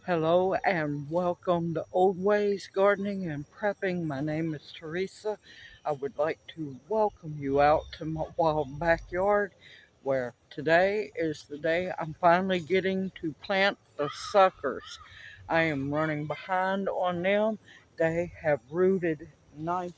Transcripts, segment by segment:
Hello and welcome to Old Ways Gardening and Prepping. My name is Teresa. I would like to welcome you out to my wild backyard where today is the day I'm finally getting to plant the suckers. I am running behind on them. They have rooted nicely.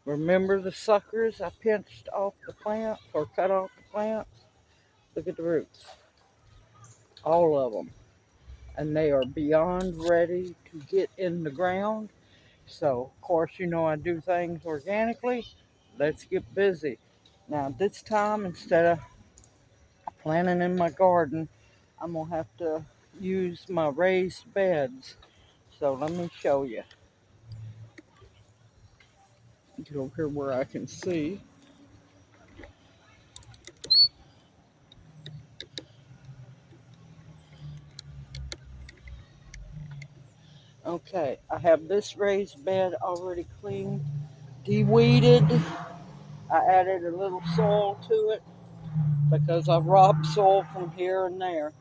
Remember the suckers I pinched off the plants or cut off the plants? Look at the roots, all of them. And they are beyond ready to get in the ground. So, of course, I do things organically. Let's get busy. Now, this time, instead of planting in my garden, I'm going to have to use my raised beds. So, let me show you. Get over here where I can see. Okay, I have this raised bed already cleaned, de-weeded. I added a little soil to it because I robbed soil from here and there.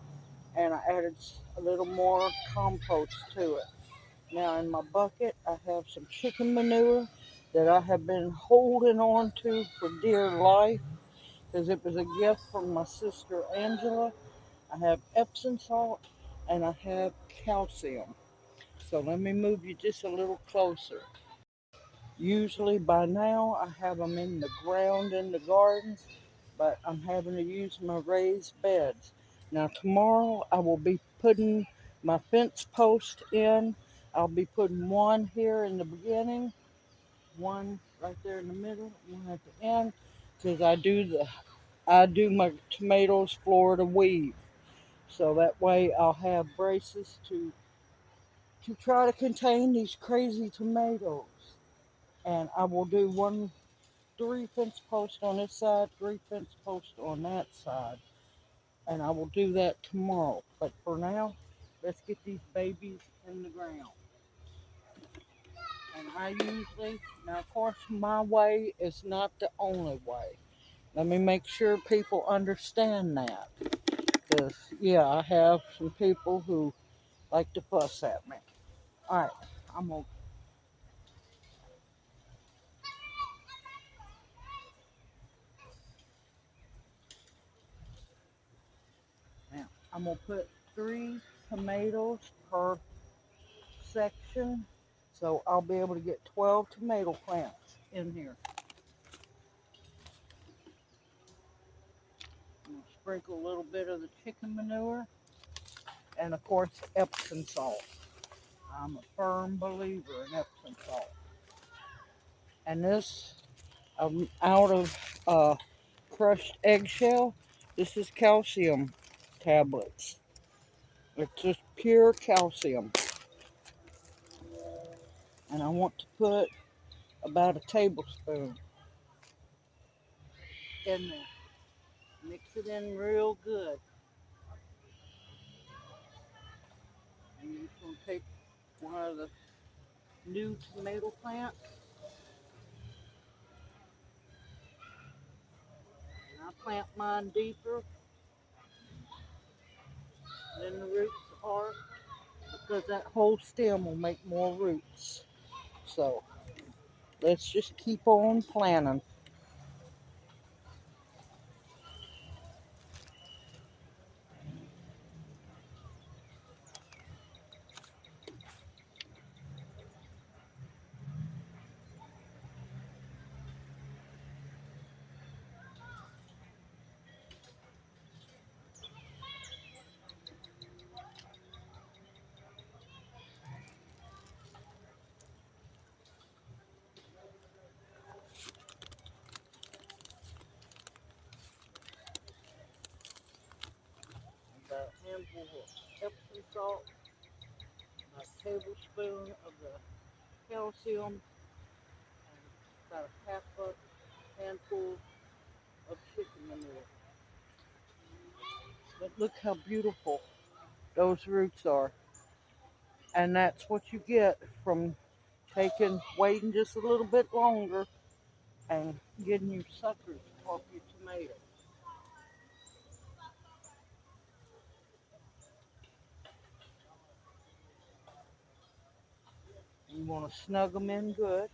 And I added a little more compost to it. Now in my bucket, I have some chicken manure that I have been holding on to for dear life because it was a gift from my sister Angela. I have Epsom salt and I have calcium. So let me move you just a little closer. Usually by now I have them in the ground in the garden, but I'm having to use my raised beds. Now tomorrow I will be putting my fence post in. I'll be putting one here in the beginning, one right there in the middle, one at the end, because I do my tomatoes Florida weave. So that way I'll have braces to try to contain these crazy tomatoes. And I will do three fence posts on this side, three fence posts on that side. And I will do that tomorrow. But for now, let's get these babies in the ground. And now of course, my way is not the only way. Let me make sure people understand that. Because, yeah, I have some people who like to fuss at me. All right, I'm gonna now I'm gonna put 3 tomatoes per section, so I'll be able to get 12 tomato plants in here. I'm gonna sprinkle a little bit of the chicken manure and of course Epsom salt. I'm a firm believer in Epsom salt. And this, out of crushed eggshell, this is calcium tablets. It's just pure calcium. And I want to put about a tablespoon in there. Mix it in real good. And you're just going to take one of the new tomato plants. And I plant mine deeper than the roots are because that whole stem will make more roots. So let's just keep on planting. About a handful of Epsom salt, a tablespoon of the calcium, and about a half a handful of chicken manure. But look how beautiful those roots are. And that's what you get from waiting just a little bit longer and getting you suckers off your tomatoes. You want to snug them in good.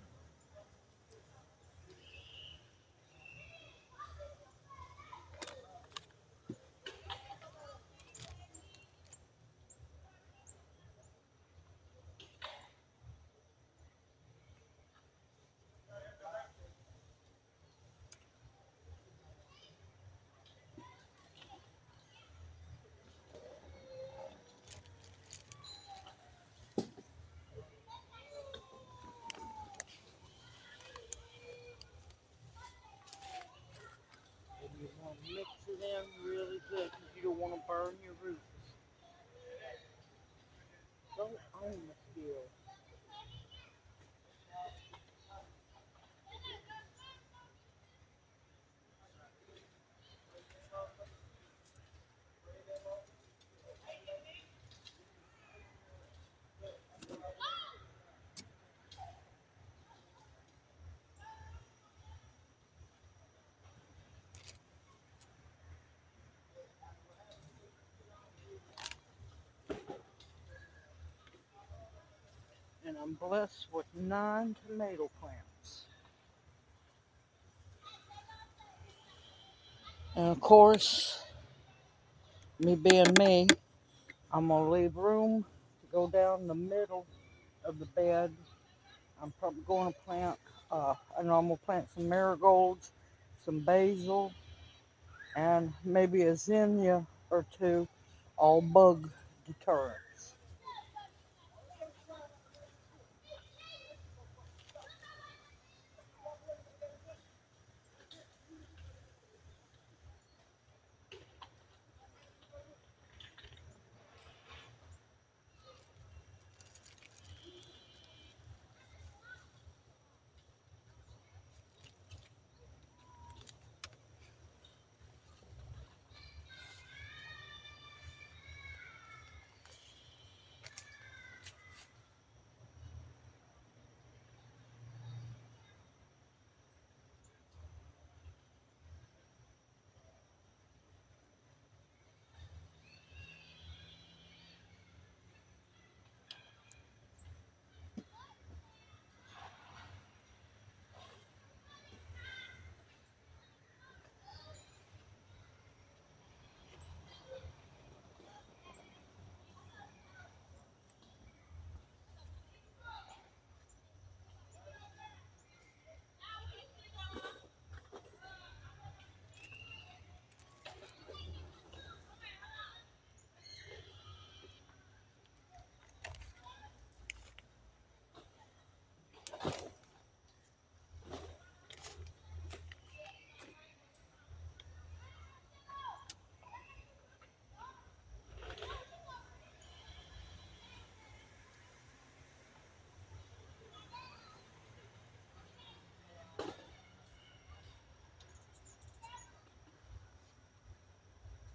And you want to mix it in really good because you don't want to burn your roots. Don't own the skill. And I'm blessed with 9 tomato plants. And of course, me being me, I'm going to leave room to go down the middle of the bed. I'm probably going to plant, I'm going to plant some marigolds, some basil, and maybe a zinnia or two, all bug deterrents.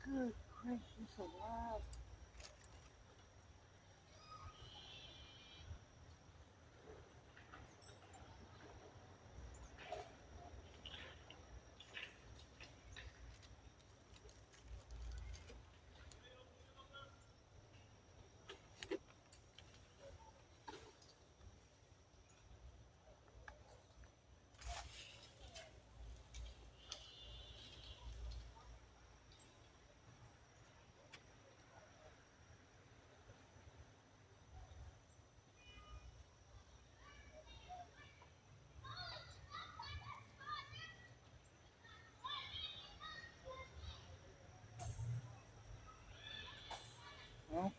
Good gracious alive.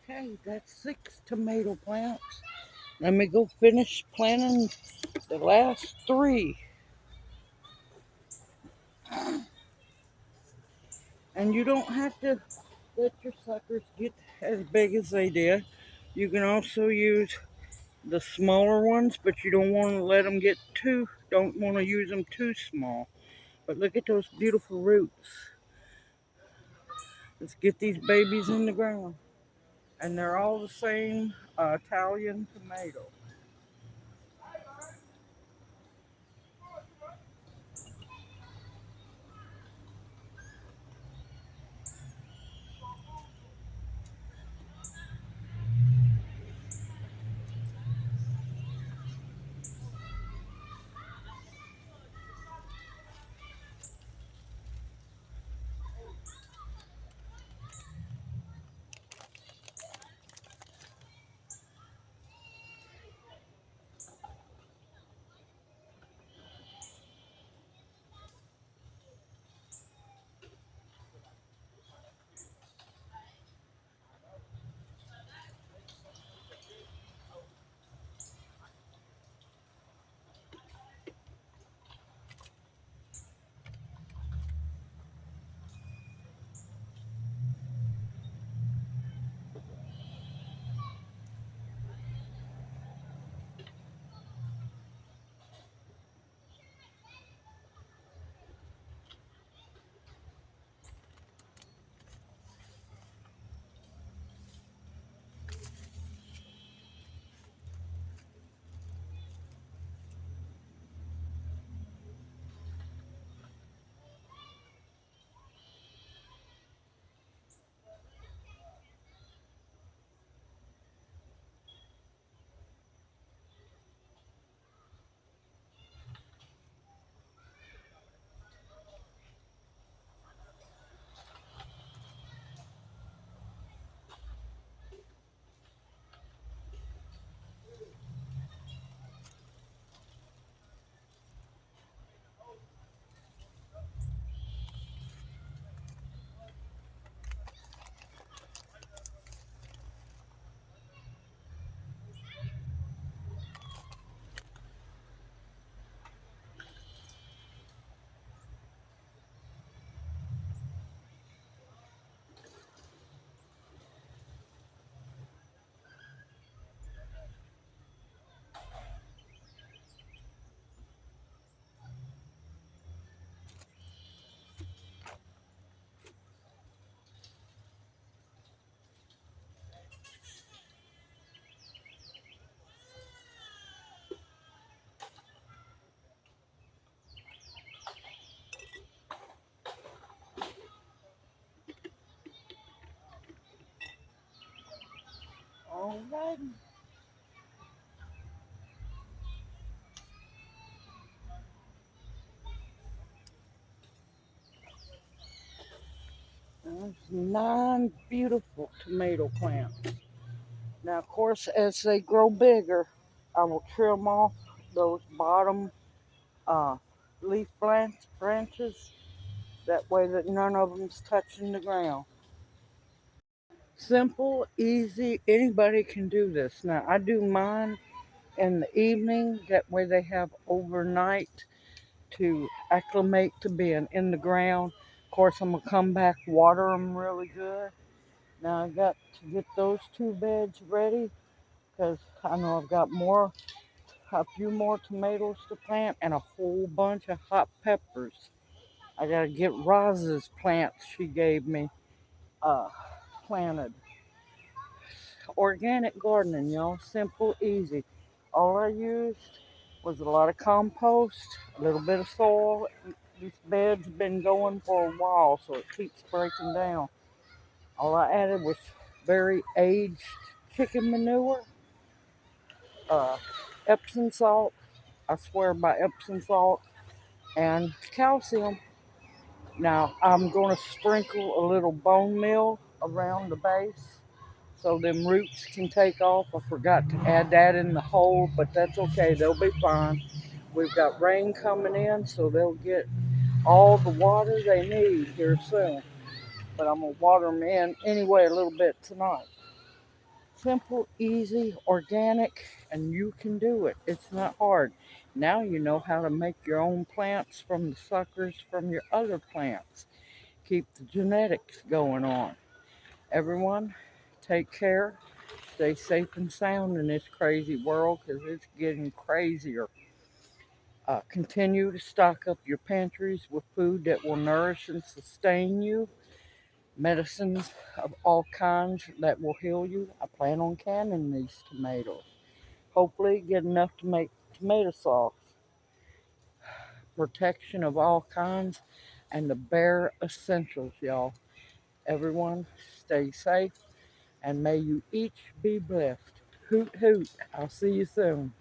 Okay, that's 6 tomato plants. Let me go finish planting the last 3. And you don't have to let your suckers get as big as they did. You can also use the smaller ones, but you don't want to let them get don't want to use them too small. But look at those beautiful roots. Let's get these babies in the ground. And they're all the same Italian tomato. There's 9 beautiful tomato plants. Now, of course, as they grow bigger, I will trim off those bottom uh, leaf branches. That way that none of them's touching the ground. Simple, easy, anybody can do this. Now, I do mine in the evening. That way they have overnight to acclimate to being in the ground. Of course, I'm going to come back, water them really good. Now, I got to get those 2 beds ready because I know I've got a few more tomatoes to plant and a whole bunch of hot peppers. I got to get Roz's plants she gave me uh, planted. Organic gardening, y'all. Simple, easy. All I used was a lot of compost, a little bit of soil. This bed's been going for a while, so it keeps breaking down. All I added was very aged chicken manure, uh, Epsom salt. I swear by Epsom salt and calcium. Now I'm going to sprinkle a little bone meal around the base so them roots can take off. I forgot to add that in the hole, but that's okay. They'll be fine. We've got rain coming in, so they'll get all the water they need here soon. But I'm going to water them in anyway a little bit tonight. Simple, easy, organic, and you can do it. It's not hard. Now you know how to make your own plants from the suckers from your other plants. Keep the genetics going on. Everyone, take care. Stay safe and sound in this crazy world because it's getting crazier. Continue to stock up your pantries with food that will nourish and sustain you. Medicines of all kinds that will heal you. I plan on canning these tomatoes. Hopefully, get enough to make tomato sauce. Protection of all kinds and the bare essentials, y'all. Everyone, stay safe and may you each be blessed. Hoot, hoot. I'll see you soon.